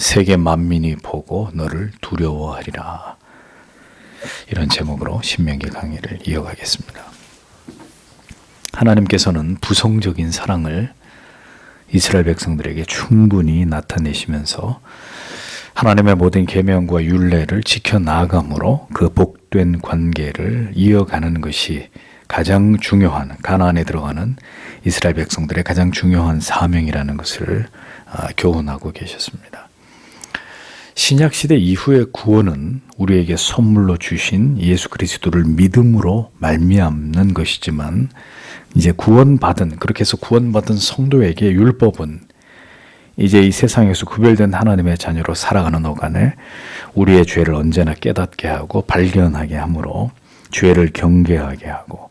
세계 만민이 보고 너를 두려워하리라. 이런 제목으로 신명기 강의를 이어가겠습니다. 하나님께서는 부성적인 사랑을 이스라엘 백성들에게 충분히 나타내시면서 하나님의 모든 계명과 율례를 지켜나감으로 그 복된 관계를 이어가는 것이 가장 중요한, 가나안에 들어가는 이스라엘 백성들의 가장 중요한 사명이라는 것을 교훈하고 계셨습니다. 신약시대 이후의 구원은 우리에게 선물로 주신 예수 그리스도를 믿음으로 말미암는 것이지만, 이제 그렇게 해서 구원받은 성도에게 율법은 이제 이 세상에서 구별된 하나님의 자녀로 살아가는 어간에 우리의 죄를 언제나 깨닫게 하고 발견하게 하므로 죄를 경계하게 하고,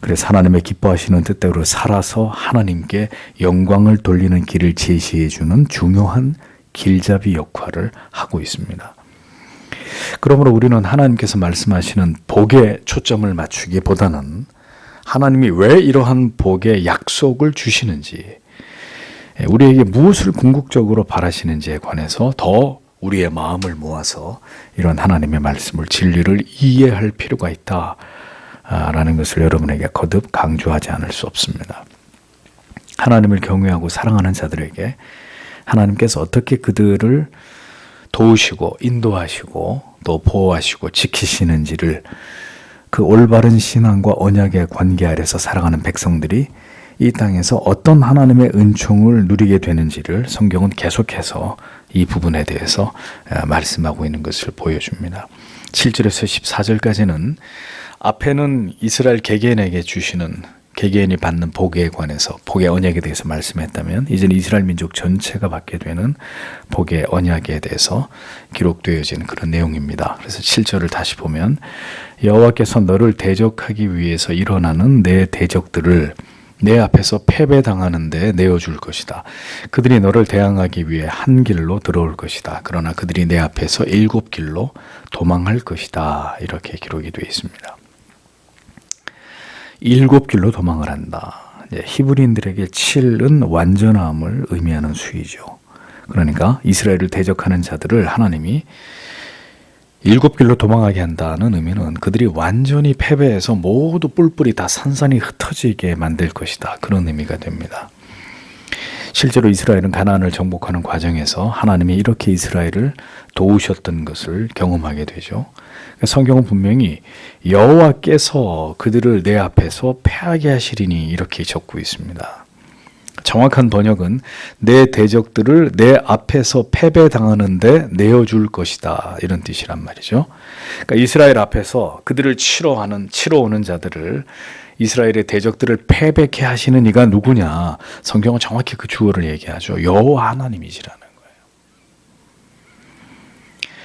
그래서 하나님의 기뻐하시는 뜻대로 살아서 하나님께 영광을 돌리는 길을 제시해 주는 중요한 길잡이 역할을 하고 있습니다. 그러므로 우리는 하나님께서 말씀하시는 복에 초점을 맞추기보다는 하나님이 왜 이러한 복의 약속을 주시는지, 우리에게 무엇을 궁극적으로 바라시는지에 관해서 더 우리의 마음을 모아서 이런 하나님의 말씀을, 진리를 이해할 필요가 있다라는 것을 여러분에게 거듭 강조하지 않을 수 없습니다. 하나님을 경외하고 사랑하는 자들에게 하나님께서 어떻게 그들을 도우시고 인도하시고 또 보호하시고 지키시는지를, 그 올바른 신앙과 언약의 관계 아래서 살아가는 백성들이 이 땅에서 어떤 하나님의 은총을 누리게 되는지를 성경은 계속해서 이 부분에 대해서 말씀하고 있는 것을 보여줍니다. 7절에서 14절까지는 앞에는 이스라엘 개개인에게 주시는, 개개인이 받는 복에 관해서, 복의 언약에 대해서 말씀했다면, 이제는 이스라엘 민족 전체가 받게 되는 복의 언약에 대해서 기록되어진 그런 내용입니다. 그래서 7절을 다시 보면, 여호와께서 너를 대적하기 위해서 일어나는 내 대적들을 내 앞에서 패배당하는데 내어줄 것이다. 그들이 너를 대항하기 위해 한 길로 들어올 것이다. 그러나 그들이 내 앞에서 7길로 도망할 것이다. 이렇게 기록이 되어 있습니다. 7길로 도망을 한다. 히브리인들에게 7은 완전함을 의미하는 수이죠. 그러니까 이스라엘을 대적하는 자들을 하나님이 7길로 도망하게 한다는 의미는 그들이 완전히 패배해서 모두 뿔뿔이 다 산산이 흩어지게 만들 것이다. 그런 의미가 됩니다. 실제로 이스라엘은 가나안을 정복하는 과정에서 하나님이 이렇게 이스라엘을 도우셨던 것을 경험하게 되죠. 성경은 분명히 여호와께서 그들을 내 앞에서 패하게 하시리니 이렇게 적고 있습니다. 정확한 번역은 내 대적들을 내 앞에서 패배당하는데 내어줄 것이다, 이런 뜻이란 말이죠. 그러니까 이스라엘 앞에서 그들을 치러 오는 자들을, 이스라엘의 대적들을 패배케 하시는 이가 누구냐? 성경은 정확히 그 주어를 얘기하죠. 여호와 하나님이시라는 거예요.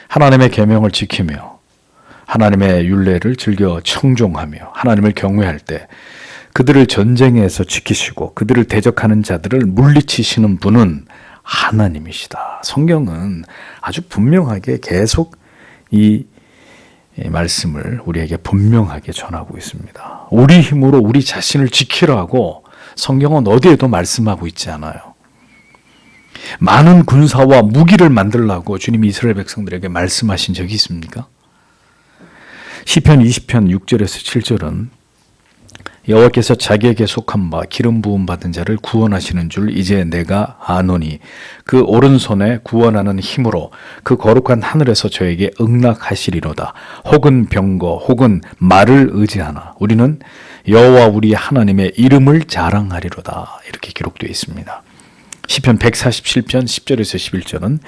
하나님의 계명을 지키며 하나님의 율례를 즐겨 청종하며 하나님을 경외할 때 그들을 전쟁에서 지키시고 그들을 대적하는 자들을 물리치시는 분은 하나님이시다. 성경은 아주 분명하게 계속 이 말씀을 우리에게 분명하게 전하고 있습니다. 우리 힘으로 우리 자신을 지키라고 성경은 어디에도 말씀하고 있지 않아요. 많은 군사와 무기를 만들라고 주님이 이스라엘 백성들에게 말씀하신 적이 있습니까? 시편 20편 6절에서 7절은 여호와께서 자기에게 속한 바 기름 부음 받은 자를 구원하시는 줄 이제 내가 아노니 그 오른손에 구원하는 힘으로 그 거룩한 하늘에서 저에게 응낙하시리로다. 혹은 병거 혹은 말을 의지하나 우리는 여호와 우리 하나님의 이름을 자랑하리로다. 이렇게 기록되어 있습니다. 시편 147편 10절에서 11절은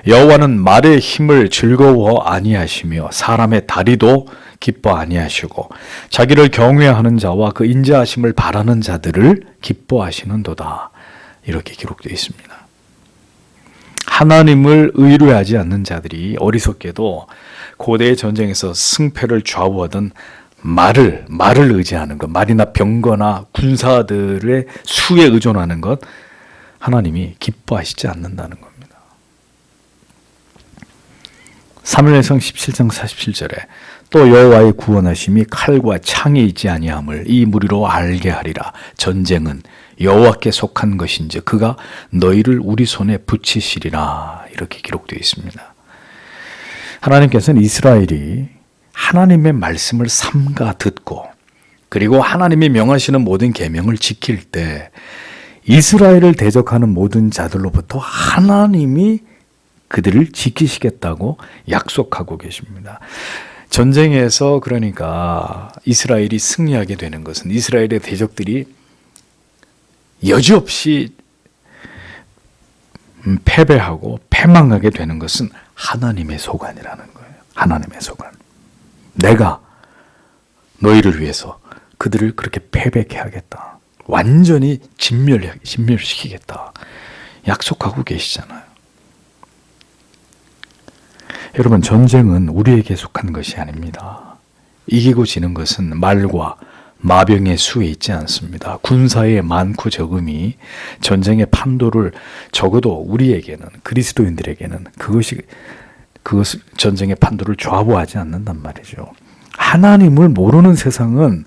여호와는 말의 힘을 즐거워 아니하시며 사람의 다리도 기뻐 아니하시고 자기를 경외하는 자와 그 인자하심을 바라는 자들을 기뻐하시는도다. 이렇게 기록되어 있습니다. 하나님을 의뢰하지 않는 자들이 어리석게도 고대의 전쟁에서 승패를 좌우하던 말을 의지하는 것, 말이나 병거나 군사들의 수에 의존하는 것, 하나님이 기뻐하시지 않는다는 겁니다. 사무엘상 17장 47절에 또 여호와의 구원하심이 칼과 창에 있지 아니함을 이 무리로 알게 하리라. 전쟁은 여호와께 속한 것인지 그가 너희를 우리 손에 붙이시리라. 이렇게 기록되어 있습니다. 하나님께서는 이스라엘이 하나님의 말씀을 삼가 듣고 그리고 하나님이 명하시는 모든 계명을 지킬 때 이스라엘을 대적하는 모든 자들로부터 하나님이 그들을 지키시겠다고 약속하고 계십니다. 전쟁에서 그러니까 이스라엘이 승리하게 되는 것은 이스라엘의 대적들이 여지없이 패배하고 패망하게 되는 것은 하나님의 소관이라는 거예요. 하나님의 소관. 내가 너희를 위해서 그들을 그렇게 패배케 하겠다. 완전히 진멸시키겠다. 약속하고 계시잖아요. 여러분, 전쟁은 우리에게 속한 것이 아닙니다. 이기고 지는 것은 말과 마병의 수에 있지 않습니다. 군사의 많고 적음이 전쟁의 판도를 적어도 우리에게는 그리스도인들에게는 그것을 전쟁의 판도를 좌우하지 않는단 말이죠. 하나님을 모르는 세상은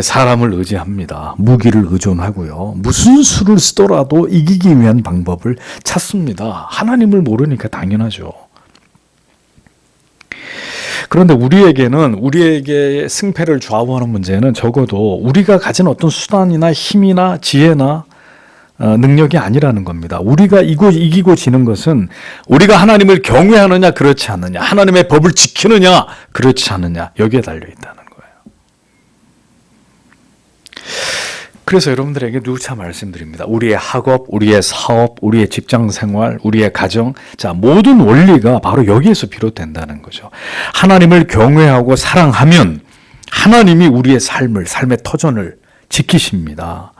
사람을 의지합니다. 무기를 의존하고요. 무슨 수를 쓰더라도 이기기 위한 방법을 찾습니다. 하나님을 모르니까 당연하죠. 그런데 우리에게 승패를 좌우하는 문제는 적어도 우리가 가진 어떤 수단이나 힘이나 지혜나 능력이 아니라는 겁니다. 우리가 이기고 지는 것은 우리가 하나님을 경외하느냐 그렇지 않느냐, 하나님의 법을 지키느냐 그렇지 않느냐, 여기에 달려있다는 거예요. 그래서 여러분들에게 누차 말씀드립니다. 우리의 학업, 우리의 사업, 우리의 직장생활, 우리의 가정, 모든 원리가 바로 여기에서 비롯된다는 거죠. 하나님을 경외하고 사랑하면 하나님이 우리의 삶의 터전을 지키십니다.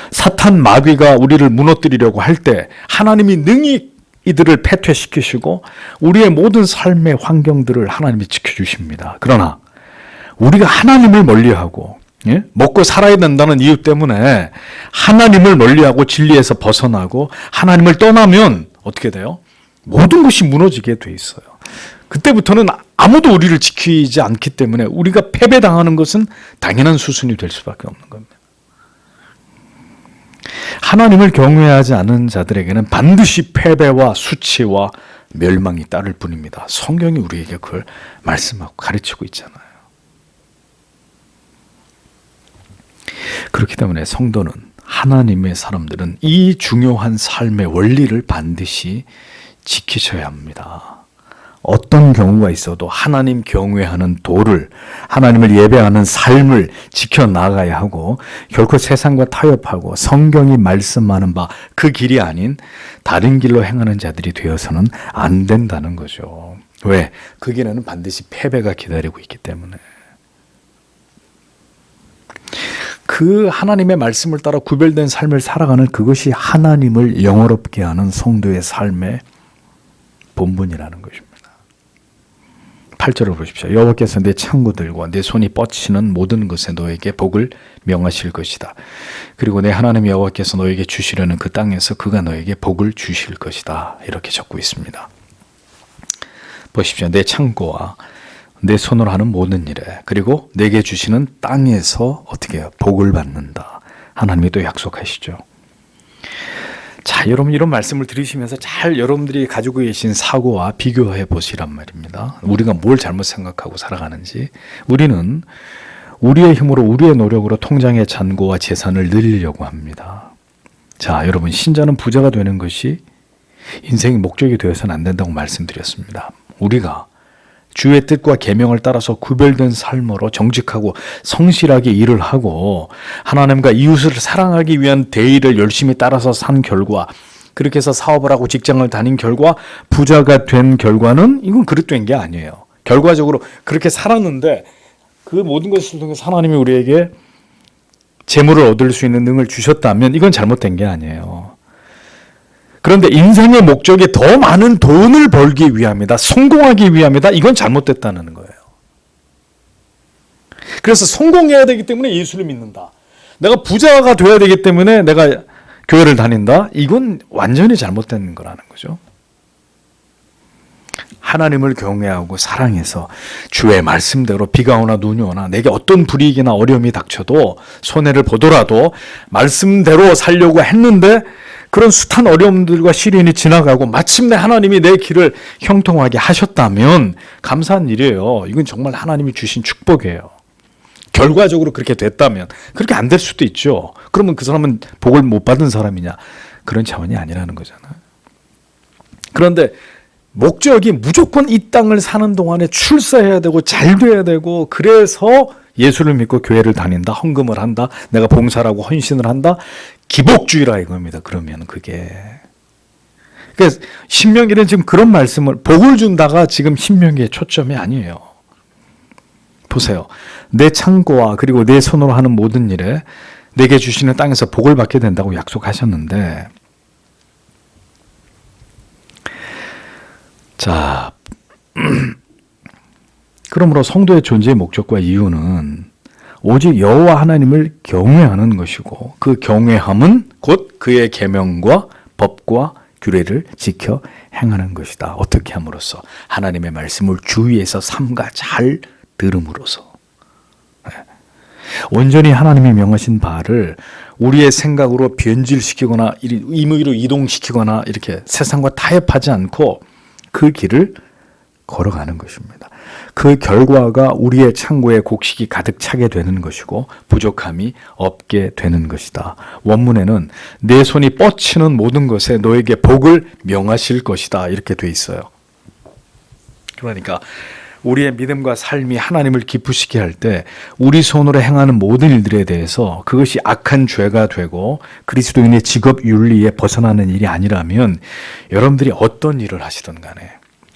사탄 마귀가 우리를 무너뜨리려고 할 때 하나님이 능히 이들을 패퇴시키시고 우리의 모든 삶의 환경들을 하나님이 지켜주십니다. 그러나 우리가 하나님을 멀리하고 먹고 살아야 된다는 이유 때문에 하나님을 멀리하고 진리에서 벗어나고 하나님을 떠나면 어떻게 돼요? 모든 것이 무너지게 돼 있어요. 그때부터는 아무도 우리를 지키지 않기 때문에 우리가 패배당하는 것은 당연한 수순이 될 수밖에 없는 겁니다. 하나님을 경외하지 않은 자들에게는 반드시 패배와 수치와 멸망이 따를 뿐입니다. 성경이 우리에게 그걸 말씀하고 가르치고 있잖아요. 그렇기 때문에 성도는, 하나님의 사람들은 이 중요한 삶의 원리를 반드시 지키셔야 합니다. 어떤 경우가 있어도 하나님 경외하는 도를, 하나님을 예배하는 삶을 지켜나가야 하고 결코 세상과 타협하고 성경이 말씀하는 바 그 길이 아닌 다른 길로 행하는 자들이 되어서는 안 된다는 거죠. 왜? 그 길에는 반드시 패배가 기다리고 있기 때문에. 그 하나님의 말씀을 따라 구별된 삶을 살아가는 그것이 하나님을 영화롭게 하는 성도의 삶의 본분이라는 것입니다. 8절을 보십시오. 여호와께서 내 창구들과 내 손이 뻗치는 모든 것에 너에게 복을 명하실 것이다. 그리고 내 하나님 여호와께서 너에게 주시려는 그 땅에서 그가 너에게 복을 주실 것이다. 이렇게 적고 있습니다. 보십시오. 내 창고와 내 손으로 하는 모든 일에, 그리고 내게 주시는 땅에서 어떻게 해요? 복을 받는다. 하나님이 또 약속하시죠. 자, 여러분 이런 말씀을 들으시면서 잘 여러분들이 가지고 계신 사고와 비교해 보시란 말입니다. 우리가 뭘 잘못 생각하고 살아가는지. 우리는 우리의 힘으로, 우리의 노력으로 통장의 잔고와 재산을 늘리려고 합니다. 자, 여러분 신자는 부자가 되는 것이 인생의 목적이 되어서는 안 된다고 말씀드렸습니다. 우리가 주의 뜻과 계명을 따라서 구별된 삶으로 정직하고 성실하게 일을 하고 하나님과 이웃을 사랑하기 위한 대의를 열심히 따라서 산 결과, 그렇게 해서 사업을 하고 직장을 다닌 결과 부자가 된 결과는 이건 그릇된 게 아니에요. 결과적으로 그렇게 살았는데 그 모든 것을 통해서 하나님이 우리에게 재물을 얻을 수 있는 능을 주셨다면 이건 잘못된 게 아니에요. 그런데 인생의 목적이 더 많은 돈을 벌기 위함이다, 성공하기 위함이다, 이건 잘못됐다는 거예요. 그래서 성공해야 되기 때문에 예수를 믿는다, 내가 부자가 돼야 되기 때문에 내가 교회를 다닌다, 이건 완전히 잘못된 거라는 거죠. 하나님을 경외하고 사랑해서 주의 말씀대로 비가 오나 눈이 오나 내게 어떤 불이익이나 어려움이 닥쳐도 손해를 보더라도 말씀대로 살려고 했는데 그런 숱한 어려움들과 시련이 지나가고 마침내 하나님이 내 길을 형통하게 하셨다면 감사한 일이에요. 이건 정말 하나님이 주신 축복이에요. 결과적으로 그렇게 됐다면, 그렇게 안 될 수도 있죠. 그러면 그 사람은 복을 못 받은 사람이냐? 그런 차원이 아니라는 거잖아요. 그런데 목적이 무조건 이 땅을 사는 동안에 출세해야 되고 잘 돼야 되고, 그래서 예수를 믿고 교회를 다닌다, 헌금을 한다, 내가 봉사라고 헌신을 한다, 기복주의라 이겁니다. 그러면 그게. 그래서 신명기는 지금 그런 말씀을, 복을 준다가 지금 신명기의 초점이 아니에요. 보세요. 내 창고와 그리고 내 손으로 하는 모든 일에 내게 주시는 땅에서 복을 받게 된다고 약속하셨는데, 자, 그러므로 성도의 존재의 목적과 이유는 오직 여호와 하나님을 경외하는 것이고, 그 경외함은 곧 그의 계명과 법과 규례를 지켜 행하는 것이다. 어떻게 함으로써? 하나님의 말씀을 주위에서 삼가 잘 들음으로써. 온전히 하나님이 명하신 바를 우리의 생각으로 변질시키거나 임의로 이동시키거나 이렇게 세상과 타협하지 않고 그 길을 걸어가는 것입니다. 그 결과가 우리의 창고에 곡식이 가득 차게 되는 것이고 부족함이 없게 되는 것이다. 원문에는 내 손이 뻗치는 모든 것에 너에게 복을 명하실 것이다. 이렇게 돼 있어요. 그러니까 우리의 믿음과 삶이 하나님을 기쁘시게 할 때 우리 손으로 행하는 모든 일들에 대해서 그것이 악한 죄가 되고 그리스도인의 직업 윤리에 벗어나는 일이 아니라면, 여러분들이 어떤 일을 하시든 간에,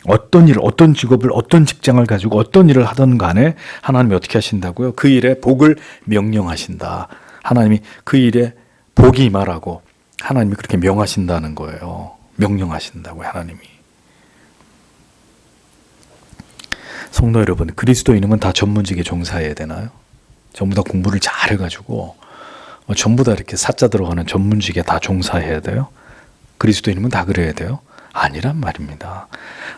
어떤 일, 어떤 직업을, 어떤 직장을 가지고 어떤 일을 하든 간에 하나님이 어떻게 하신다고요? 그 일에 복을 명령하신다. 하나님이 그 일에 복이 임하라고 하나님이 그렇게 명하신다는 거예요. 명령하신다고요, 하나님이. 성도 여러분, 그리스도인이면 다 전문직에 종사해야 되나요? 전부 다 공부를 잘 해가지고 전부 다 이렇게 사자 들어가는 전문직에 다 종사해야 돼요? 그리스도인이면 다 그래야 돼요? 아니란 말입니다.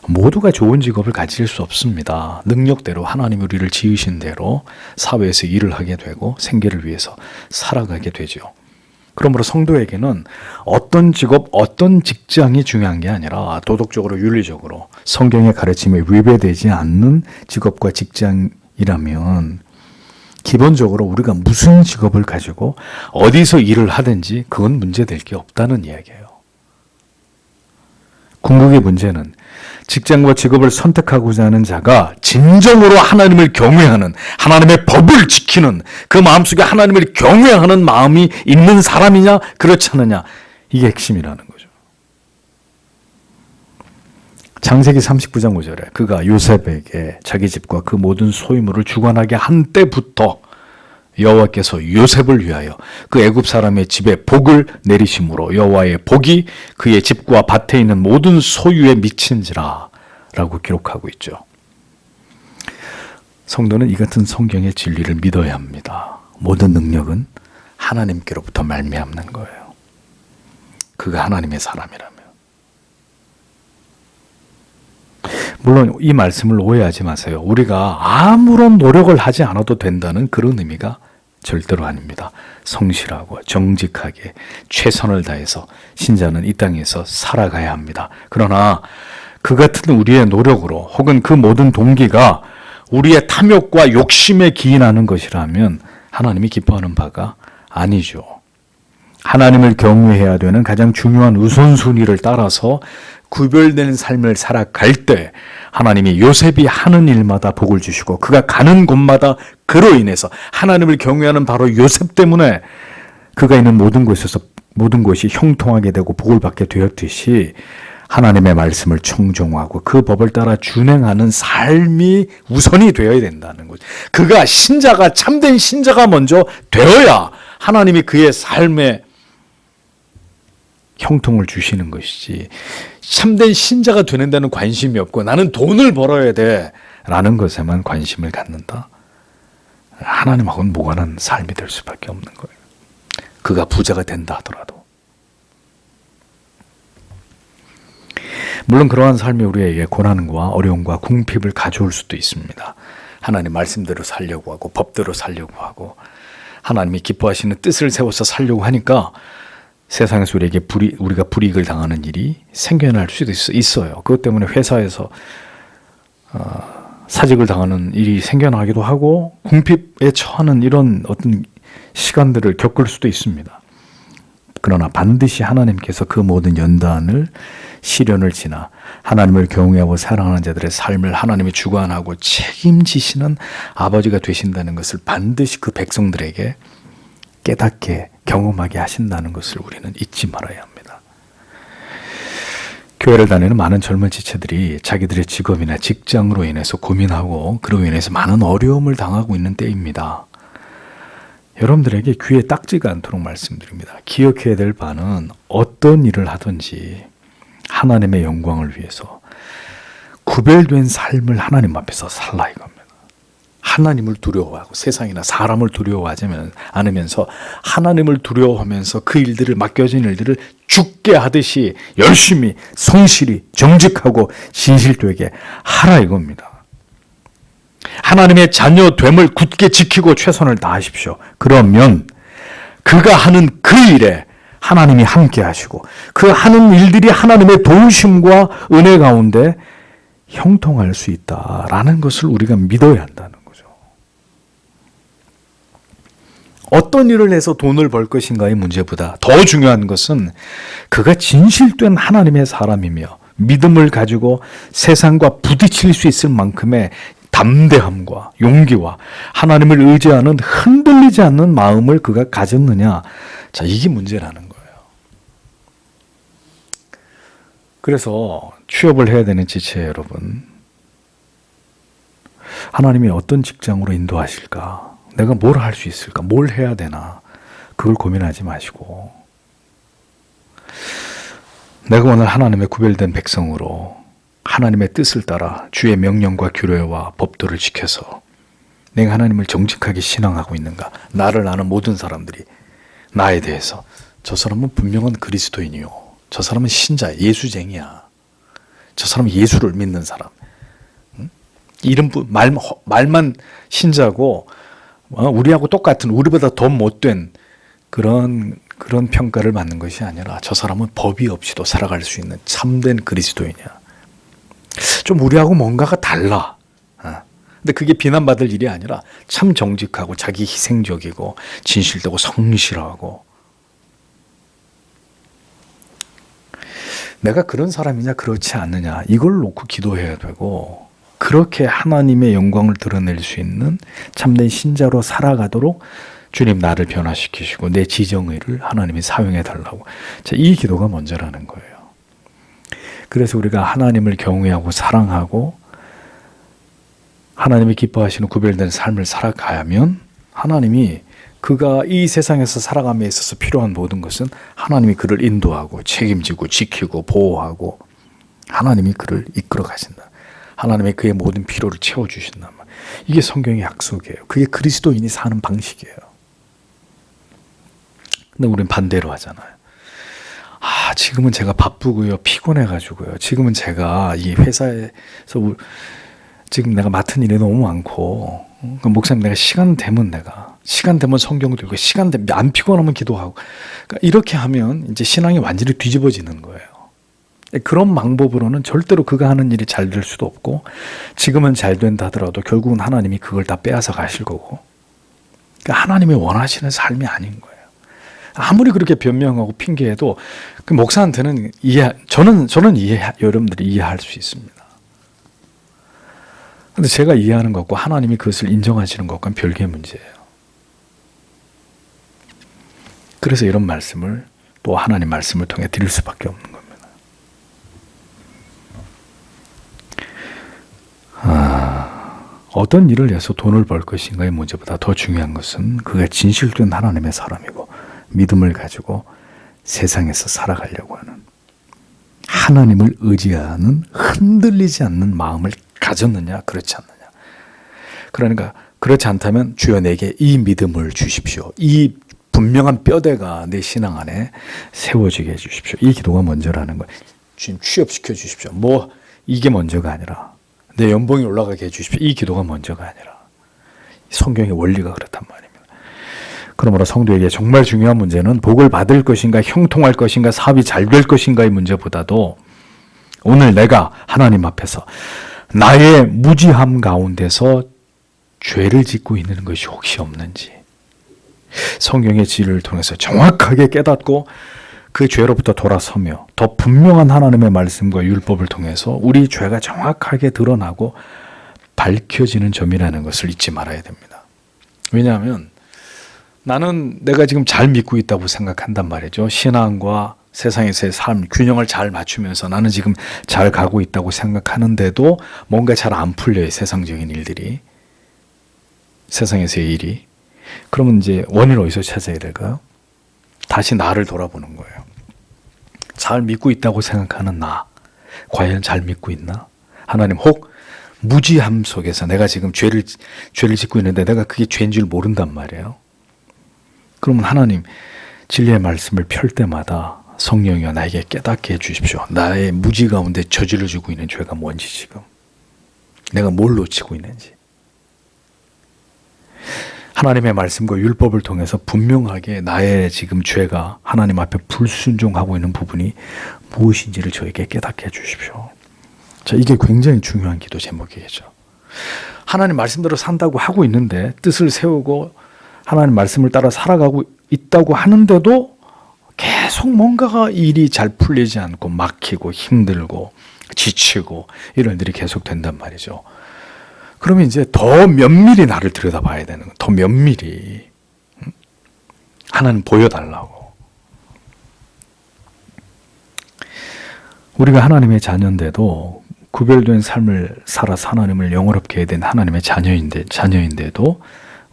모두가 좋은 직업을 가질 수 없습니다. 능력대로 하나님이 우리를 지으신 대로 사회에서 일을 하게 되고 생계를 위해서 살아가게 되죠. 그러므로 성도에게는 어떤 직업, 어떤 직장이 중요한 게 아니라 도덕적으로, 윤리적으로 성경의 가르침에 위배되지 않는 직업과 직장이라면 기본적으로 우리가 무슨 직업을 가지고 어디서 일을 하든지 그건 문제될 게 없다는 이야기예요. 궁극의 문제는 직장과 직업을 선택하고자 하는 자가 진정으로 하나님을 경외하는, 하나님의 법을 지키는, 그 마음속에 하나님을 경외하는 마음이 있는 사람이냐 그렇지 않느냐, 이게 핵심이라는 거죠. 창세기 39장 5절에 그가 요셉에게 자기 집과 그 모든 소유물을 주관하게 한 때부터 여호와께서 요셉을 위하여 그 애굽 사람의 집에 복을 내리심으로 여호와의 복이 그의 집과 밭에 있는 모든 소유에 미친지라 라고 기록하고 있죠. 성도는 이 같은 성경의 진리를 믿어야 합니다. 모든 능력은 하나님께로부터 말미암는 거예요. 그가 하나님의 사람이라면. 물론 이 말씀을 오해하지 마세요. 우리가 아무런 노력을 하지 않아도 된다는 그런 의미가 절대로 아닙니다. 성실하고 정직하게 최선을 다해서 신자는 이 땅에서 살아가야 합니다. 그러나 그 같은 우리의 노력으로 혹은 그 모든 동기가 우리의 탐욕과 욕심에 기인하는 것이라면 하나님이 기뻐하는 바가 아니죠. 하나님을 경외해야 되는 가장 중요한 우선순위를 따라서 구별된 삶을 살아갈 때 하나님이 요셉이 하는 일마다 복을 주시고 그가 가는 곳마다 그로 인해서 하나님을 경외하는 바로 요셉 때문에 그가 있는 모든 곳에서 모든 것이 형통하게 되고 복을 받게 되었듯이 하나님의 말씀을 청종하고 그 법을 따라 준행하는 삶이 우선이 되어야 된다는 거죠. 그가 신자가, 참된 신자가 먼저 되어야 하나님이 그의 삶에 형통을 주시는 것이지, 참된 신자가 되는 데는 관심이 없고 나는 돈을 벌어야 돼 라는 것에만 관심을 갖는다, 하나님하고는 무관한 삶이 될 수밖에 없는 거예요. 그가 부자가 된다 하더라도. 물론 그러한 삶이 우리에게 고난과 어려움과 궁핍을 가져올 수도 있습니다. 하나님 말씀대로 살려고 하고 법대로 살려고 하고 하나님이 기뻐하시는 뜻을 세워서 살려고 하니까 세상에서 우리가 불이익을 당하는 일이 생겨날 수도 있어요. 그것 때문에 회사에서 사직을 당하는 일이 생겨나기도 하고 궁핍에 처하는 이런 어떤 시간들을 겪을 수도 있습니다. 그러나 반드시 하나님께서 그 모든 연단을 시련을 지나 하나님을 경외하고 사랑하는 자들의 삶을 하나님이 주관하고 책임지시는 아버지가 되신다는 것을 반드시 그 백성들에게 깨닫게 경험하게 하신다는 것을 우리는 잊지 말아야 합니다. 교회를 다니는 많은 젊은 지체들이 자기들의 직업이나 직장으로 인해서 고민하고 그로 인해서 많은 어려움을 당하고 있는 때입니다. 여러분들에게 귀에 딱지가 않도록 말씀드립니다. 기억해야 될 바는 어떤 일을 하든지 하나님의 영광을 위해서 구별된 삶을 하나님 앞에서 살라 이겁니다. 하나님을 두려워하고 세상이나 사람을 두려워하지 않으면서 하나님을 두려워하면서 그 일들을 맡겨진 일들을 죽게 하듯이 열심히 성실히 정직하고 진실되게 하라 이겁니다. 하나님의 자녀됨을 굳게 지키고 최선을 다하십시오. 그러면 그가 하는 그 일에 하나님이 함께 하시고 그 하는 일들이 하나님의 도우심과 은혜 가운데 형통할 수 있다라는 것을 우리가 믿어야 한다는 거죠. 어떤 일을 해서 돈을 벌 것인가의 문제보다 더 중요한 것은 그가 진실된 하나님의 사람이며 믿음을 가지고 세상과 부딪힐 수 있을 만큼의 담대함과 용기와 하나님을 의지하는 흔들리지 않는 마음을 그가 가졌느냐. 자, 이게 문제라는 거예요. 그래서 취업을 해야 되는 지체 여러분, 하나님이 어떤 직장으로 인도하실까? 내가 뭘 할 수 있을까? 뭘 해야 되나? 그걸 고민하지 마시고 내가 오늘 하나님의 구별된 백성으로 하나님의 뜻을 따라 주의 명령과 규례와 법도를 지켜서 내가 하나님을 정직하게 신앙하고 있는가? 나를 아는 모든 사람들이 나에 대해서 저 사람은 분명한 그리스도인이요. 저 사람은 신자야. 예수쟁이야. 저 사람은 예수를 믿는 사람. 말만 신자고 우리하고 똑같은 우리보다 더 못된 그런 평가를 받는 것이 아니라 저 사람은 법이 없이도 살아갈 수 있는 참된 그리스도인이야. 좀 우리하고 뭔가가 달라. 근데 그게 비난받을 일이 아니라 참 정직하고 자기 희생적이고 진실되고 성실하고 내가 그런 사람이냐 그렇지 않느냐 이걸 놓고 기도해야 되고 그렇게 하나님의 영광을 드러낼 수 있는 참된 신자로 살아가도록 주님 나를 변화시키시고 내 지정의를 하나님이 사용해 달라고. 자, 이 기도가 먼저라는 거예요. 그래서 우리가 하나님을 경외하고 사랑하고 하나님이 기뻐하시는 구별된 삶을 살아가면 하나님이 그가 이 세상에서 살아감에 있어서 필요한 모든 것은 하나님이 그를 인도하고 책임지고 지키고 보호하고 하나님이 그를 이끌어 가신다. 하나님이 그의 모든 필요를 채워주신다. 이게 성경의 약속이에요. 그게 그리스도인이 사는 방식이에요. 근데 우린 반대로 하잖아요. 지금은 제가 바쁘고요. 피곤해가지고요. 지금은 제가 이 회사에서 지금 내가 맡은 일이 너무 많고 목사님 내가 시간 되면 성경 들고 시간 되면 안 피곤하면 기도하고 그러니까 이렇게 하면 이제 신앙이 완전히 뒤집어지는 거예요. 그런 방법으로는 절대로 그가 하는 일이 잘 될 수도 없고 지금은 잘 된다 하더라도 결국은 하나님이 그걸 다 빼앗아 가실 거고 그러니까 하나님이 원하시는 삶이 아닌 거예요. 아무리 그렇게 변명하고 핑계해도 그 목사한테는 저는 여러분들이 이해할 수 있습니다. 근데 제가 이해하는 것과 하나님이 그것을 인정하시는 것과는 별개의 문제예요. 그래서 이런 말씀을 또 하나님 말씀을 통해 드릴 수밖에 없는 겁니다. 어떤 일을 해서 돈을 벌 것인가의 문제보다 더 중요한 것은 그가 진실된 하나님의 사람이고 믿음을 가지고 세상에서 살아가려고 하는 하나님을 의지하는 흔들리지 않는 마음을 가졌느냐 그렇지 않느냐. 그러니까 그렇지 않다면 주여 내게 이 믿음을 주십시오. 이 분명한 뼈대가 내 신앙 안에 세워지게 해주십시오. 이 기도가 먼저라는 거예요. 주님 취업시켜 주십시오. 뭐 이게 먼저가 아니라 내 연봉이 올라가게 해주십시오. 이 기도가 먼저가 아니라 성경의 원리가 그렇단 말입니다. 그러므로 성도에게 정말 중요한 문제는 복을 받을 것인가, 형통할 것인가, 사업이 잘 될 것인가의 문제보다도 오늘 내가 하나님 앞에서 나의 무지함 가운데서 죄를 짓고 있는 것이 혹시 없는지 성경의 진리를 통해서 정확하게 깨닫고 그 죄로부터 돌아서며 더 분명한 하나님의 말씀과 율법을 통해서 우리 죄가 정확하게 드러나고 밝혀지는 점이라는 것을 잊지 말아야 됩니다. 왜냐하면 나는 내가 지금 잘 믿고 있다고 생각한단 말이죠. 신앙과 세상에서의 삶, 균형을 잘 맞추면서 나는 지금 잘 가고 있다고 생각하는데도 뭔가 잘 안 풀려요. 세상적인 일들이. 세상에서의 일이. 그러면 이제 원인을 어디서 찾아야 될까요? 다시 나를 돌아보는 거예요. 잘 믿고 있다고 생각하는 나, 과연 잘 믿고 있나? 하나님, 혹 무지함 속에서 내가 지금 죄를 짓고 있는데 내가 그게 죄인 줄 모른단 말이에요. 그러면 하나님, 진리의 말씀을 펼 때마다 성령이여 나에게 깨닫게 해주십시오. 나의 무지 가운데 저질러지고 있는 죄가 뭔지 지금. 내가 뭘 놓치고 있는지. 하나님의 말씀과 율법을 통해서 분명하게 나의 지금 죄가 하나님 앞에 불순종하고 있는 부분이 무엇인지를 저에게 깨닫게 해주십시오. 자, 이게 굉장히 중요한 기도 제목이겠죠. 하나님 말씀대로 산다고 하고 있는데 뜻을 세우고 하나님 말씀을 따라 살아가고 있다고 하는데도 계속 뭔가가 일이 잘 풀리지 않고 막히고 힘들고 지치고 이런 일이 계속 된단 말이죠. 그러면 이제 더 면밀히 나를 들여다봐야 되는 거예요. 더 면밀히. 하나님 보여달라고. 우리가 하나님의 자녀인데도 구별된 삶을 살아서 하나님을 영화롭게 해야 되는 하나님의 자녀인데도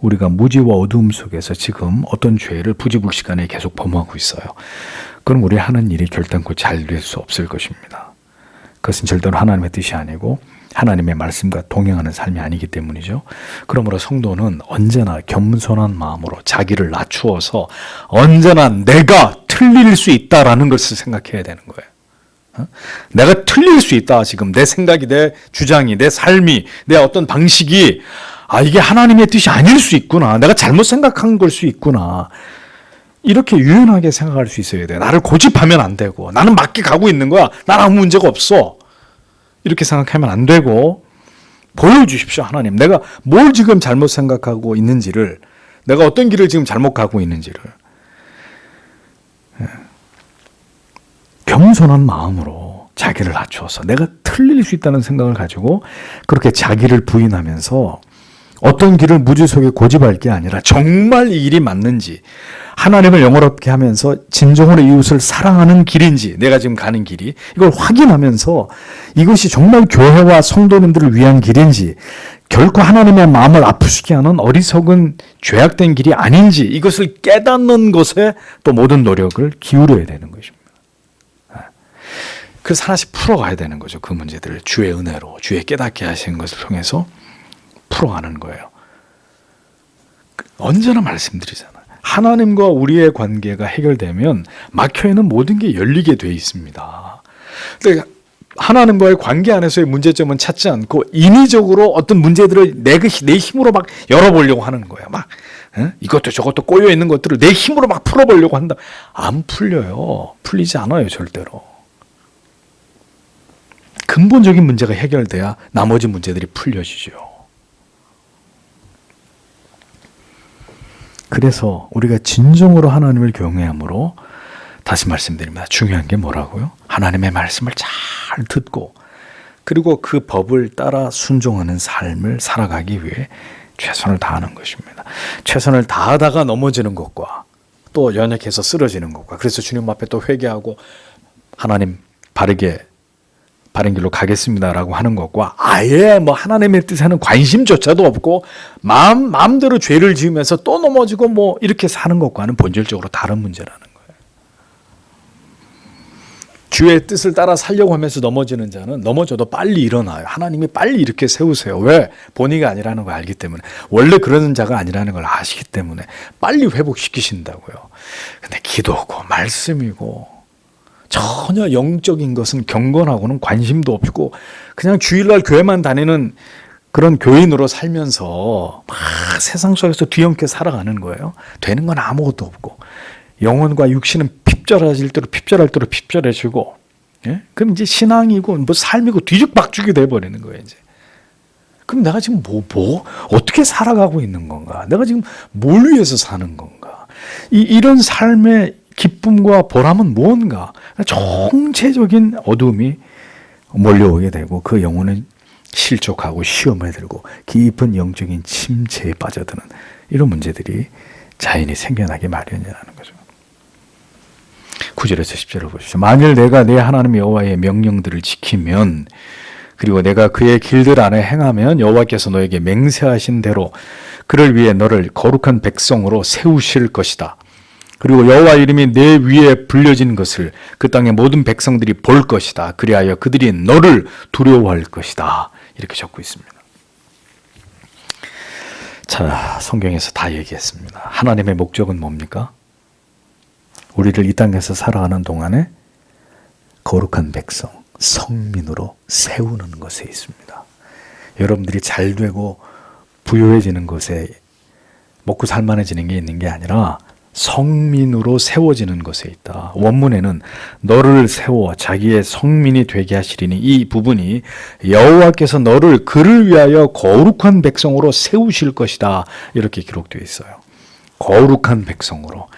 우리가 무지와 어두움 속에서 지금 어떤 죄를 부지불식간에 계속 범하고 있어요. 그럼 우리 하는 일이 결단코 잘 될 수 없을 것입니다. 그것은 절대로 하나님의 뜻이 아니고 하나님의 말씀과 동행하는 삶이 아니기 때문이죠. 그러므로 성도는 언제나 겸손한 마음으로 자기를 낮추어서 언제나 내가 틀릴 수 있다라는 것을 생각해야 되는 거예요. 내가 틀릴 수 있다. 지금 내 생각이, 내 주장이, 내 삶이, 내 어떤 방식이 이게 하나님의 뜻이 아닐 수 있구나. 내가 잘못 생각한 걸 수 있구나. 이렇게 유연하게 생각할 수 있어야 돼. 나를 고집하면 안 되고 나는 맞게 가고 있는 거야. 난 아무 문제가 없어. 이렇게 생각하면 안 되고 보여주십시오. 하나님. 내가 뭘 지금 잘못 생각하고 있는지를, 내가 어떤 길을 지금 잘못 가고 있는지를 겸손한 마음으로 자기를 낮추어서 내가 틀릴 수 있다는 생각을 가지고 그렇게 자기를 부인하면서 어떤 길을 무지속에 고집할 게 아니라 정말 이 길이 맞는지, 하나님을 영화롭게 하면서 진정으로 이웃을 사랑하는 길인지, 내가 지금 가는 길이 이걸 확인하면서 이것이 정말 교회와 성도님들을 위한 길인지, 결코 하나님의 마음을 아프시게 하는 어리석은 죄악된 길이 아닌지, 이것을 깨닫는 것에 또 모든 노력을 기울여야 되는 것입니다. 그래서 하나씩 풀어가야 되는 거죠. 그 문제들을 주의 은혜로, 주의 깨닫게 하시는 것을 통해서 풀어가는 거예요. 언제나 말씀드리잖아요. 하나님과 우리의 관계가 해결되면 막혀있는 모든 게 열리게 돼 있습니다. 근데 하나님과의 관계 안에서의 문제점은 찾지 않고 인위적으로 어떤 문제들을 내 힘으로 막 열어보려고 하는 거예요. 막 이것도 저것도 꼬여있는 것들을 내 힘으로 막 풀어보려고 한다. 안 풀려요. 풀리지 않아요. 절대로. 근본적인 문제가 해결돼야 나머지 문제들이 풀려지죠. 그래서 우리가 진정으로 하나님을 경외함으로, 다시 말씀드립니다. 중요한 게 뭐라고요? 하나님의 말씀을 잘 듣고 그리고 그 법을 따라 순종하는 삶을 살아가기 위해 최선을 다하는 것입니다. 최선을 다하다가 넘어지는 것과 또 연약해서 쓰러지는 것과, 그래서 주님 앞에 또 회개하고 하나님 바른 길로 가겠습니다라고 하는 것과 아예 뭐 하나님의 뜻에는 관심조차도 없고 마음대로 죄를 지으면서 또 넘어지고 뭐 이렇게 사는 것과는 본질적으로 다른 문제라는 거예요. 주의 뜻을 따라 살려고 하면서 넘어지는 자는 넘어져도 빨리 일어나요. 하나님이 빨리 이렇게 세우세요. 왜? 본의가 아니라는 걸 알기 때문에, 원래 그러는 자가 아니라는 걸 아시기 때문에 빨리 회복시키신다고요. 근데 기도고 말씀이고 전혀 영적인 것은 경건하고는 관심도 없고 그냥 주일날 교회만 다니는 그런 교인으로 살면서 막 세상 속에서 뒤엉켜 살아가는 거예요. 되는 건 아무것도 없고 영혼과 육신은 핍절해질 대로 핍절해지고, 예? 그럼 이제 신앙이고 뭐 삶이고 뒤죽박죽이 돼버리는 거예요. 이제. 그럼 내가 지금 어떻게 살아가고 있는 건가? 내가 지금 뭘 위해서 사는 건가? 이런 삶의 기쁨과 보람은 뭔가? 총체적인 어둠이 몰려오게 되고 그 영혼은 실족하고 시험에 들고 깊은 영적인 침체에 빠져드는 이런 문제들이 자연히 생겨나기 마련이라는 거죠. 9절에서 10절을 보십시오. 만일 내가 내 하나님 여호와의 명령들을 지키면 그리고 내가 그의 길들 안에 행하면 여호와께서 너에게 맹세하신 대로 그를 위해 너를 거룩한 백성으로 세우실 것이다. 그리고 여호와 이름이 내 위에 불려진 것을 그 땅의 모든 백성들이 볼 것이다. 그리하여 그들이 너를 두려워할 것이다. 이렇게 적고 있습니다. 자, 성경에서 다 얘기했습니다. 하나님의 목적은 뭡니까? 우리를 이 땅에서 살아가는 동안에 거룩한 백성, 성민으로 세우는 것에 있습니다. 여러분들이 잘 되고 부유해지는 것에 먹고 살만해지는 게 있는 게 아니라 성민으로 세워지는 것에 있다. 원문에는 너를 세워 자기의 성민이 되게 하시리니 이 부분이 여호와께서 너를 그를 위하여 거룩한 백성으로 세우실 것이다. 이렇게 기록되어 있어요. 거룩한 백성으로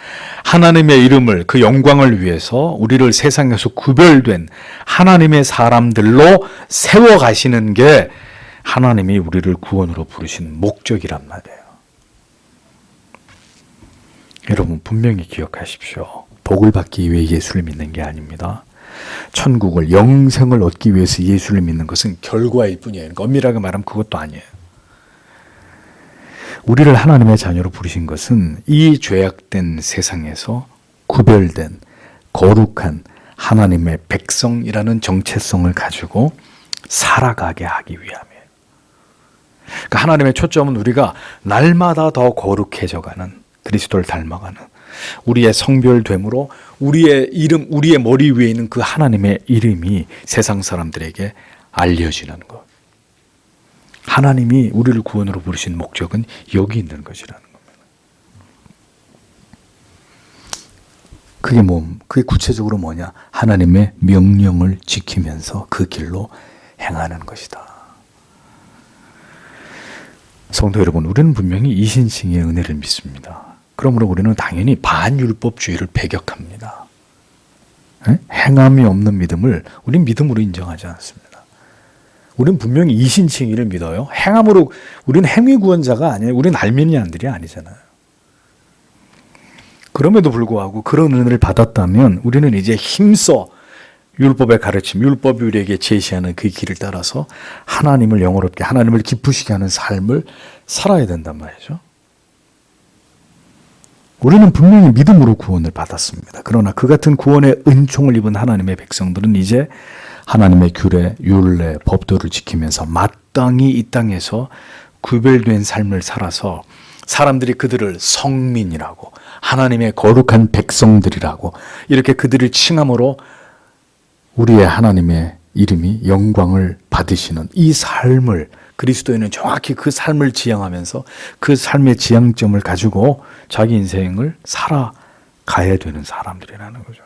하나님의 이름을 그 영광을 위해서 우리를 세상에서 구별된 하나님의 사람들로 세워가시는 게 하나님이 우리를 구원으로 부르신 목적이란 말이에요. 여러분 분명히 기억하십시오. 복을 받기 위해 예수를 믿는 게 아닙니다. 천국을 영생을 얻기 위해서 예수를 믿는 것은 결과일 뿐이에요. 그러니까 엄밀하게 말하면 그것도 아니에요. 우리를 하나님의 자녀로 부르신 것은 이 죄악된 세상에서 구별된 거룩한 하나님의 백성이라는 정체성을 가지고 살아가게 하기 위함이에요. 그러니까 하나님의 초점은 우리가 날마다 더 거룩해져가는 그리스도를 닮아가는 우리의 성별됨으로 우리의 이름, 우리의 머리 위에 있는 그 하나님의 이름이 세상 사람들에게 알려지는 것. 하나님이 우리를 구원으로 부르신 목적은 여기 있는 것이라는 겁니다. 그게 구체적으로 뭐냐? 하나님의 명령을 지키면서 그 길로 행하는 것이다. 성도 여러분, 우리는 분명히 이신칭의 은혜를 믿습니다. 그러므로 우리는 당연히 반율법주의를 배격합니다. 행함이 없는 믿음을 우리는 믿음으로 인정하지 않습니다. 우리는 분명히 이신칭의를 믿어요. 행함으로 우리는 행위 구원자가 아니에요. 우리는 알미니안들이 아니잖아요. 그럼에도 불구하고 그런 은혜를 받았다면 우리는 이제 힘써 율법의 가르침, 율법이 우리에게 제시하는 그 길을 따라서 하나님을 영화롭게, 하나님을 기쁘시게 하는 삶을 살아야 된단 말이죠. 우리는 분명히 믿음으로 구원을 받았습니다. 그러나 그 같은 구원의 은총을 입은 하나님의 백성들은 이제 하나님의 규례, 율례, 법도를 지키면서 마땅히 이 땅에서 구별된 삶을 살아서 사람들이 그들을 성민이라고, 하나님의 거룩한 백성들이라고 이렇게 그들을 칭함으로 우리의 하나님의 이름이 영광을 받으시는 이 삶을, 그리스도인은 정확히 그 삶을 지향하면서 그 삶의 지향점을 가지고 자기 인생을 살아가야 되는 사람들이라는 거죠.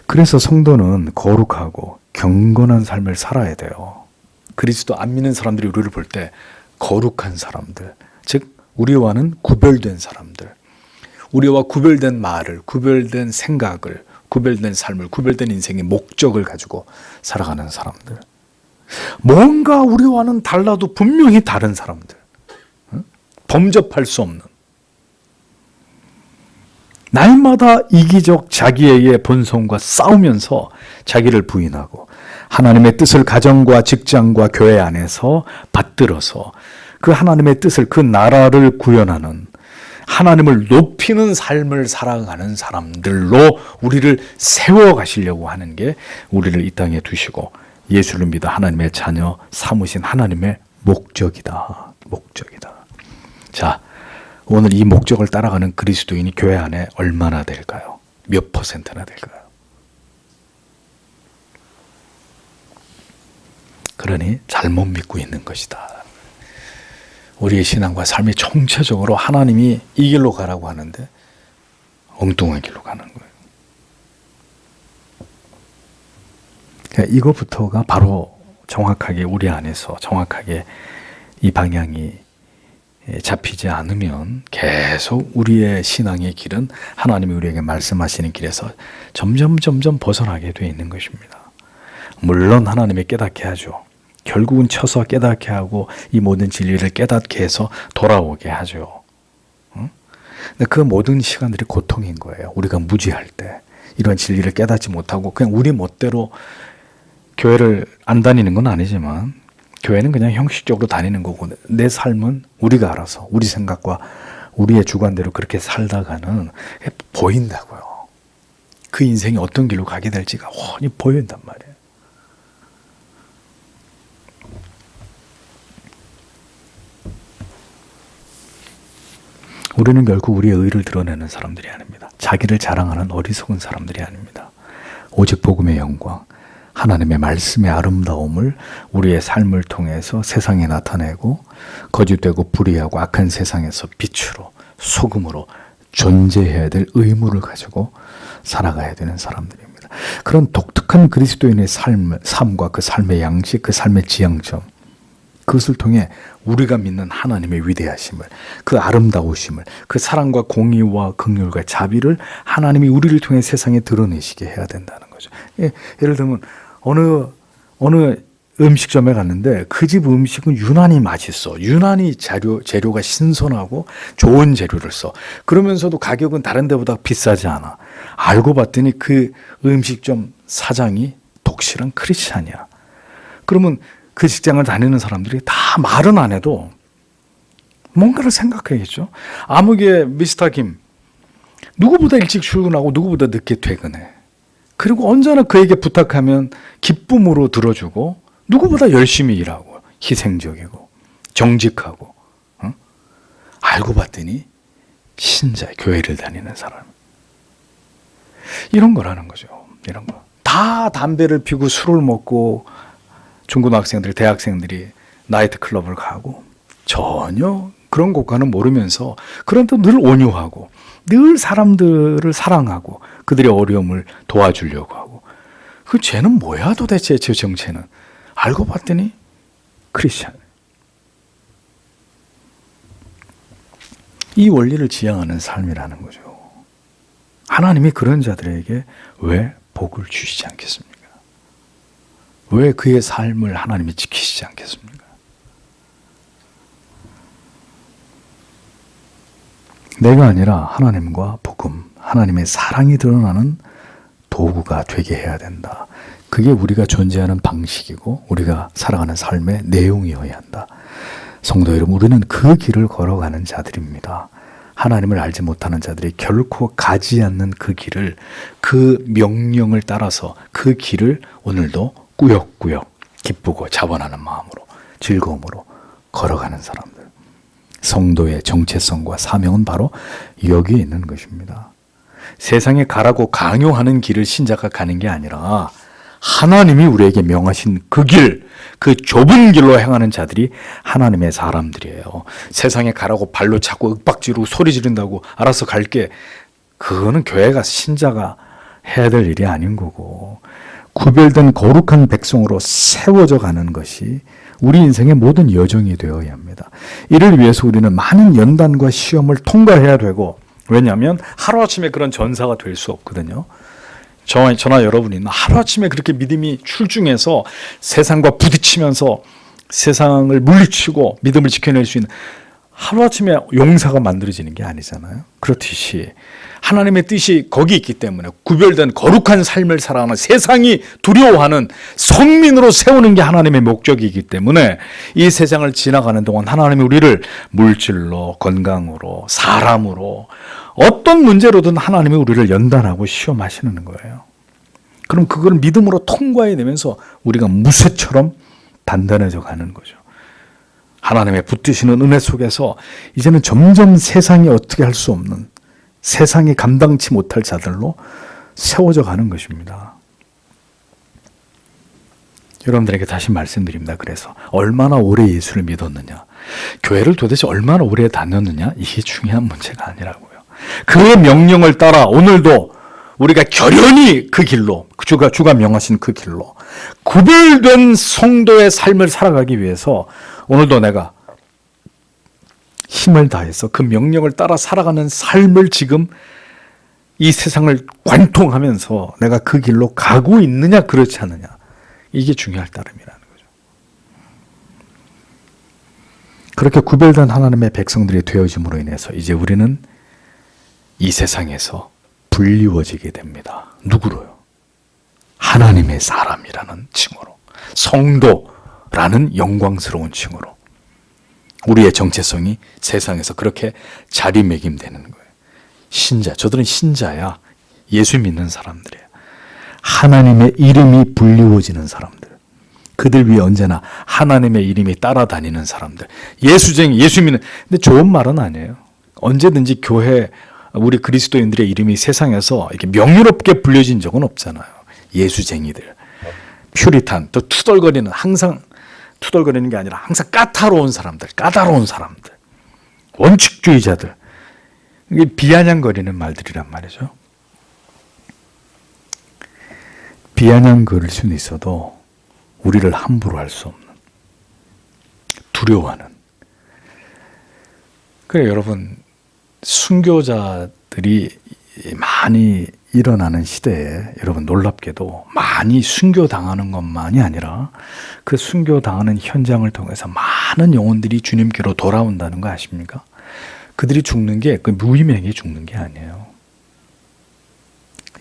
그래서 성도는 거룩하고 경건한 삶을 살아야 돼요. 그리스도 안 믿는 사람들이 우리를 볼 때 거룩한 사람들, 즉 우리와는 구별된 사람들, 우리와 구별된 말을, 구별된 생각을, 구별된 삶을, 구별된 인생의 목적을 가지고 살아가는 사람들, 뭔가 우리와는 달라도 분명히 다른 사람들, 범접할 수 없는, 날마다 이기적 자기의 본성과 싸우면서 자기를 부인하고 하나님의 뜻을 가정과 직장과 교회 안에서 받들어서 그 하나님의 뜻을, 그 나라를 구현하는, 하나님을 높이는 삶을 살아가는 사람들로 우리를 세워가시려고 하는 게 우리를 이 땅에 두시고 예수를 믿어 하나님의 자녀 삼으신 하나님의 목적이다. 목적이다. 자, 오늘 이 목적을 따라가는 그리스도인이 교회 안에 얼마나 될까요? 몇 퍼센트나 될까요? 그러니 잘못 믿고 있는 것이다. 우리의 신앙과 삶이 총체적으로 하나님이 이 길로 가라고 하는데 엉뚱한 길로 가는 거예요. 그러니까 이것부터가 바로 정확하게 우리 안에서 정확하게 이 방향이 잡히지 않으면 계속 우리의 신앙의 길은 하나님이 우리에게 말씀하시는 길에서 점점 벗어나게 되어 있는 것입니다. 물론 하나님이 깨닫게 하죠. 결국은 쳐서 깨닫게 하고 이 모든 진리를 깨닫게 해서 돌아오게 하죠. 근데 그 모든 시간들이 고통인 거예요. 우리가 무지할 때 이런 진리를 깨닫지 못하고 그냥 우리 멋대로 교회를 안 다니는 건 아니지만 교회는 그냥 형식적으로 다니는 거고 내 삶은 우리가 알아서 우리 생각과 우리의 주관대로 그렇게 살다가는 보인다고요. 그 인생이 어떤 길로 가게 될지가 훤히 보인단 말이에요. 우리는 결국 우리의 의를 드러내는 사람들이 아닙니다. 자기를 자랑하는 어리석은 사람들이 아닙니다. 오직 복음의 영광, 하나님의 말씀의 아름다움을 우리의 삶을 통해서 세상에 나타내고 거짓되고 불의하고 악한 세상에서 빛으로 소금으로 존재해야 될 의무를 가지고 살아가야 되는 사람들입니다. 그런 독특한 그리스도인의 삶과 그 삶의 양식, 그 삶의 지향점, 그것을 통해 우리가 믿는 하나님의 위대하심을, 그 아름다우심을, 그 사랑과 공의와 긍휼과 자비를 하나님이 우리를 통해 세상에 드러내시게 해야 된다는 거죠. 예를 들면 어느 음식점에 갔는데 그 집 음식은 유난히 맛있어. 유난히 재료가 신선하고 좋은 재료를 써. 그러면서도 가격은 다른 데보다 비싸지 않아. 알고 봤더니 그 음식점 사장이 독실한 크리스찬이야. 그러면 그 직장을 다니는 사람들이 다 말은 안 해도 뭔가를 생각하겠죠. 아무개 미스터 김, 누구보다 일찍 출근하고 누구보다 늦게 퇴근해. 그리고 언제나 그에게 부탁하면 기쁨으로 들어주고 누구보다 열심히 일하고 희생적이고 정직하고, 알고 봤더니 신자, 교회를 다니는 사람. 이런 거라는 거죠. 이런 거. 다 담배를 피우고 술을 먹고 중고등학생들, 대학생들이 나이트클럽을 가고 전혀 그런 것과는 모르면서 그런데 늘 온유하고 늘 사람들을 사랑하고 그들의 어려움을 도와주려고 하고, 그 죄는 뭐야 도대체? 저 정체는 알고 봤더니 크리스찬. 이 원리를 지향하는 삶이라는 거죠. 하나님이 그런 자들에게 왜 복을 주시지 않겠습니까? 왜 그의 삶을 하나님이 지키시지 않겠습니까? 내가 아니라 하나님과 복음, 하나님의 사랑이 드러나는 도구가 되게 해야 된다. 그게 우리가 존재하는 방식이고 우리가 살아가는 삶의 내용이어야 한다. 성도 여러분, 우리는 그 길을 걸어가는 자들입니다. 하나님을 알지 못하는 자들이 결코 가지 않는 그 길을, 그 명령을 따라서 그 길을 오늘도 꾸역꾸역 기쁘고 자원하는 마음으로 즐거움으로 걸어가는 사람들. 성도의 정체성과 사명은 바로 여기에 있는 것입니다. 세상에 가라고 강요하는 길을 신자가 가는 게 아니라 하나님이 우리에게 명하신 그 길, 그 좁은 길로 행하는 자들이 하나님의 사람들이에요. 세상에 가라고 발로 차고 윽박지르고 소리 지른다고 알아서 갈게, 그거는 교회가 신자가 해야 될 일이 아닌 거고, 구별된 거룩한 백성으로 세워져 가는 것이 우리 인생의 모든 여정이 되어야 합니다. 이를 위해서 우리는 많은 연단과 시험을 통과해야 되고, 왜냐하면 하루아침에 그런 전사가 될 수 없거든요. 저나 여러분이 하루아침에 그렇게 믿음이 출중해서 세상과 부딪히면서 세상을 물리치고 믿음을 지켜낼 수 있는, 하루아침에 용사가 만들어지는 게 아니잖아요. 그렇듯이 하나님의 뜻이 거기 있기 때문에 구별된 거룩한 삶을 살아가는, 세상이 두려워하는 성민으로 세우는 게 하나님의 목적이기 때문에 이 세상을 지나가는 동안 하나님이 우리를 물질로, 건강으로, 사람으로, 어떤 문제로든 하나님이 우리를 연단하고 시험하시는 거예요. 그럼 그걸 믿음으로 통과해내면서 우리가 무쇠처럼 단단해져 가는 거죠. 하나님의 붙드시는 은혜 속에서 이제는 점점 세상이 어떻게 할 수 없는, 세상이 감당치 못할 자들로 세워져 가는 것입니다. 여러분들에게 다시 말씀드립니다. 그래서 얼마나 오래 예수를 믿었느냐, 교회를 도대체 얼마나 오래 다녔느냐, 이게 중요한 문제가 아니라고요. 그의 명령을 따라 오늘도 우리가 결연히 그 길로, 주가 명하신 그 길로 구별된 성도의 삶을 살아가기 위해서 오늘도 내가 힘을 다해서 그 명령을 따라 살아가는 삶을 지금 이 세상을 관통하면서 내가 그 길로 가고 있느냐 그렇지 않느냐, 이게 중요할 따름이라는 거죠. 그렇게 구별된 하나님의 백성들이 되어짐으로 인해서 이제 우리는 이 세상에서 불리워지게 됩니다. 누구로요? 하나님의 사람이라는 칭호로, 성도라는 영광스러운 칭호로 우리의 정체성이 세상에서 그렇게 자리매김되는 거예요. 신자, 저들은 신자야. 예수 믿는 사람들이에요. 하나님의 이름이 불리워지는 사람들, 그들 위에 언제나 하나님의 이름이 따라다니는 사람들, 예수쟁이, 예수 믿는. 근데 좋은 말은 아니에요. 언제든지 교회, 우리 그리스도인들의 이름이 세상에서 이렇게 명예롭게 불려진 적은 없잖아요. 예수쟁이들, 퓨리탄, 또 투덜거리는, 항상 투덜거리는 게 아니라 항상 까다로운 사람들, 원칙주의자들, 이게 비아냥거리는 말들이란 말이죠. 비아냥거릴 수는 있어도 우리를 함부로 할 수 없는, 두려워하는. 그래, 여러분, 순교자들이 많이 일어나는 시대에 여러분 놀랍게도 많이 순교당하는 것만이 아니라 그 순교당하는 현장을 통해서 많은 영혼들이 주님께로 돌아온다는 거 아십니까? 그들이 죽는 게 그 무의미하게 죽는 게 아니에요.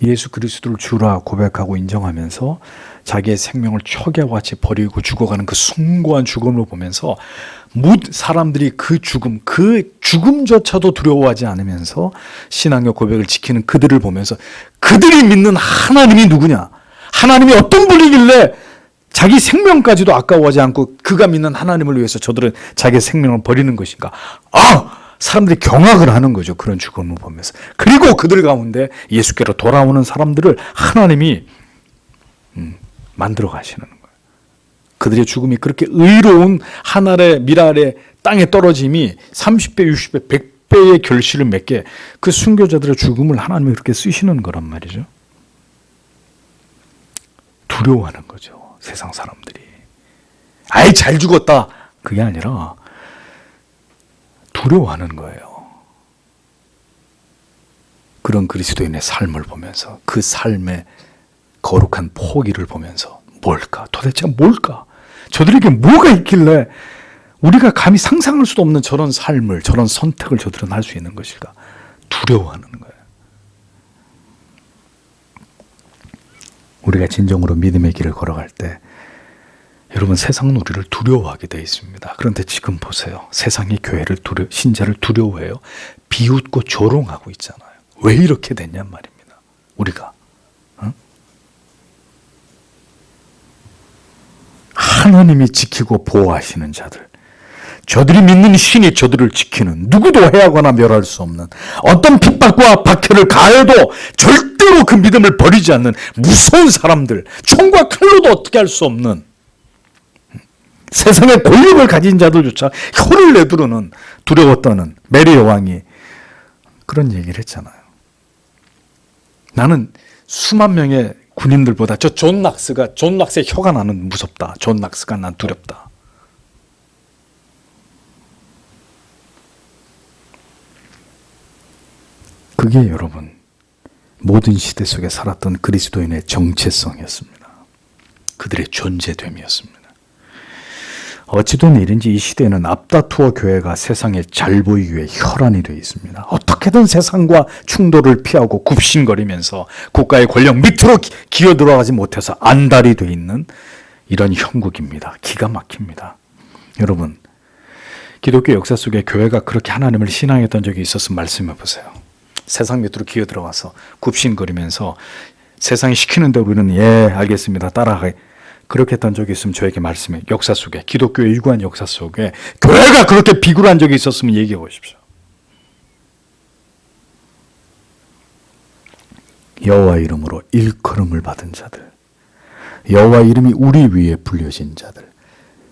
예수 그리스도를 주라 고백하고 인정하면서 자기의 생명을 초기와 같이 버리고 죽어가는 그 숭고한 죽음을 보면서 사람들이 그 죽음조차도 두려워하지 않으면서 신앙의 고백을 지키는 그들을 보면서 그들이 믿는 하나님이 누구냐? 하나님이 어떤 분이길래 자기 생명까지도 아까워하지 않고 그가 믿는 하나님을 위해서 저들은 자기 생명을 버리는 것인가? 사람들이 경악을 하는 거죠. 그런 죽음을 보면서. 그리고 그들 가운데 예수께로 돌아오는 사람들을 하나님이 만들어 가시는 거예요. 그들의 죽음이 그렇게 의로운 하늘의 밀 아래 땅에 떨어짐이 30배, 60배, 100배의 결실을 맺게 그 순교자들의 죽음을 하나님이 그렇게 쓰시는 거란 말이죠. 두려워하는 거죠. 세상 사람들이. 아이 잘 죽었다. 그게 아니라 두려워하는 거예요. 그런 그리스도인의 삶을 보면서 그 삶의 거룩한 포기를 보면서 뭘까? 도대체 뭘까? 저들에게 뭐가 있길래 우리가 감히 상상할 수도 없는 저런 삶을, 저런 선택을 저들은 할 수 있는 것일까? 두려워하는 거예요. 우리가 진정으로 믿음의 길을 걸어갈 때 여러분, 세상은 우리를 두려워하게 되어 있습니다. 그런데 지금 보세요. 세상이 교회를 신자를 두려워해요. 비웃고 조롱하고 있잖아요. 왜 이렇게 됐냔 말입니다. 우리가. 하나님이 지키고 보호하시는 자들, 저들이 믿는 신이 저들을 지키는, 누구도 해하거나 멸할 수 없는, 어떤 핍박과 박해를 가해도 절대로 그 믿음을 버리지 않는 무서운 사람들, 총과 칼로도 어떻게 할 수 없는 세상의 권력을 가진 자들조차 혀를 내두르는, 두려워 떠는 메리 여왕이 그런 얘기를 했잖아요. 나는 수만 명의 군인들보다 존 낙스의 혀가 나는 무섭다. 존 낙스가 난 두렵다. 그게 여러분 모든 시대 속에 살았던 그리스도인의 정체성이었습니다. 그들의 존재됨이었습니다. 어찌된 일인지 이 시대에는 앞다투어 교회가 세상에 잘 보이기 위해 혈안이 되어 있습니다. 어떻게든 세상과 충돌을 피하고 굽신거리면서 국가의 권력 밑으로 기어 들어가지 못해서 안달이 되어 있는 이런 형국입니다. 기가 막힙니다. 여러분, 기독교 역사 속에 교회가 그렇게 하나님을 신앙했던 적이 있었으면 말씀해 보세요. 세상 밑으로 기어 들어가서 굽신거리면서 세상이 시키는데 우리는 예 알겠습니다 따라가게, 그렇게 했던 적이 있으면 저에게 말씀해. 역사 속에, 기독교의 일관 역사 속에 교회가 그렇게 비굴한 적이 있었으면 얘기해 보십시오. 여호와 이름으로 일컬음을 받은 자들, 여호와 이름이 우리 위에 불려진 자들.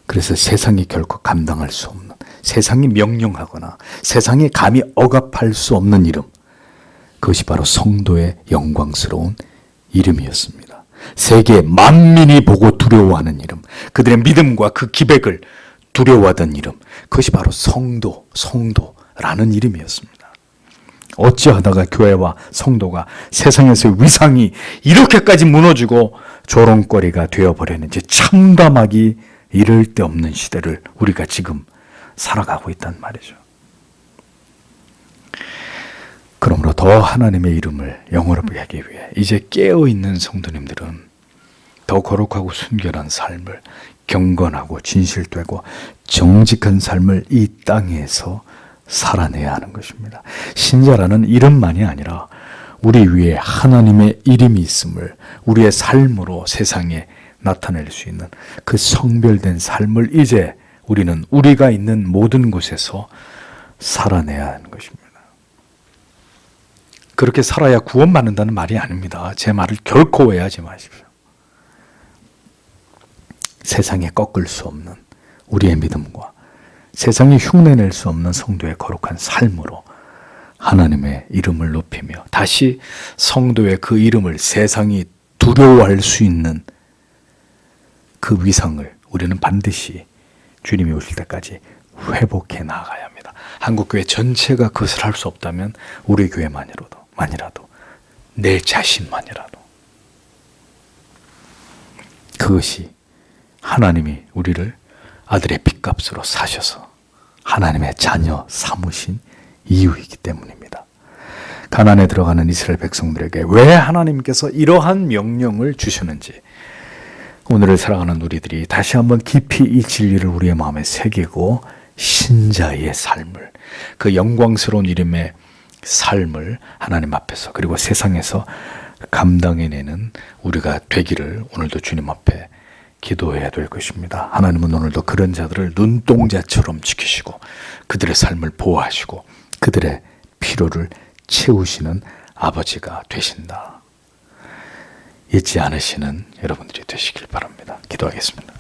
그래서 세상이 결코 감당할 수 없는, 세상이 명령하거나 세상이 감히 억압할 수 없는 이름, 그것이 바로 성도의 영광스러운 이름이었습니다. 세계 만민이 보고 두려워하는 이름, 그들의 믿음과 그 기백을 두려워하던 이름, 그것이 바로 성도라는 이름이었습니다. 어찌하다가 교회와 성도가 세상에서의 위상이 이렇게까지 무너지고 조롱거리가 되어버렸는지 참담하기 이를 데 없는 시대를 우리가 지금 살아가고 있단 말이죠. 그러므로 더 하나님의 이름을 영원하게 하기 위해 이제 깨어있는 성도님들은 더 거룩하고 순결한 삶을, 경건하고 진실되고 정직한 삶을 이 땅에서 살아내야 하는 것입니다. 신자라는 이름만이 아니라 우리 위에 하나님의 이름이 있음을 우리의 삶으로 세상에 나타낼 수 있는 그 성별된 삶을 이제 우리는 우리가 있는 모든 곳에서 살아내야 하는 것입니다. 그렇게 살아야 구원받는다는 말이 아닙니다. 제 말을 결코 오해하지 마십시오. 세상에 꺾을 수 없는 우리의 믿음과 세상이 흉내낼 수 없는 성도의 거룩한 삶으로 하나님의 이름을 높이며 다시 성도의 그 이름을 세상이 두려워할 수 있는 그 위상을 우리는 반드시 주님이 오실 때까지 회복해 나가야 합니다. 한국교회 전체가 그것을 할 수 없다면 우리 교회만이라도 내 자신만이라도 그것이 하나님이 우리를 아들의 핏값으로 사셔서 하나님의 자녀 삼으신 이유이기 때문입니다. 가나안에 들어가는 이스라엘 백성들에게 왜 하나님께서 이러한 명령을 주셨는지 오늘을 살아가는 우리들이 다시 한번 깊이 이 진리를 우리의 마음에 새기고 신자의 삶을, 그 영광스러운 이름의 삶을 하나님 앞에서 그리고 세상에서 감당해내는 우리가 되기를 오늘도 주님 앞에 기도해야 될 것입니다. 하나님은 오늘도 그런 자들을 눈동자처럼 지키시고 그들의 삶을 보호하시고 그들의 필요를 채우시는 아버지가 되신다. 잊지 않으시는 여러분들이 되시길 바랍니다. 기도하겠습니다.